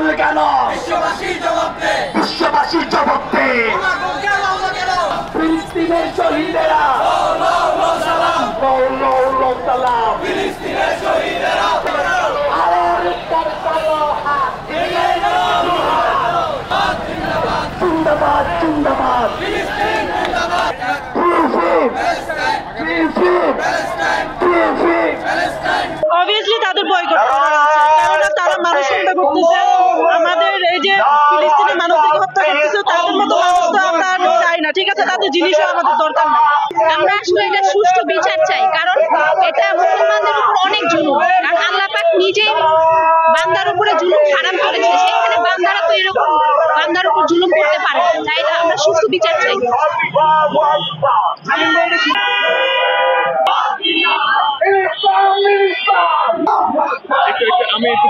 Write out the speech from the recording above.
মারলে কেন? বিশ্ববাসীর জবাব দে। ফিলিস্তিনের শহীদেরা জিন্দাবাদ জিন্দাবাদ। অবভিয়াসলি তাদের বয়কট করা হচ্ছে, কেননা তারা মানুষ হত্যা করতেছে। আমাদের এই যে ফিলিস্তিনি মানুষদেরকে হত্যা করতেছে, তাদের মতো মানুষ তো আমরা চাই না। ঠিক আছে, তাদের জিনিসও আমাদের দরকার নেই। আমরা আসলে এটা সুষ্ঠু বিচার চাই, কারণ এটা মুসলমানদের উপর অনেক জুলুম। কারণ আল্লাহ পাক নিজে বান্দার উপরে জুলুম হারাম করেছে, সেখানে বান্দারা তো এরকম বান্দার উপর জুলুম করতে পারে না। তাই আমরা সুষ্ঠু বিচার চাই। আমি একটু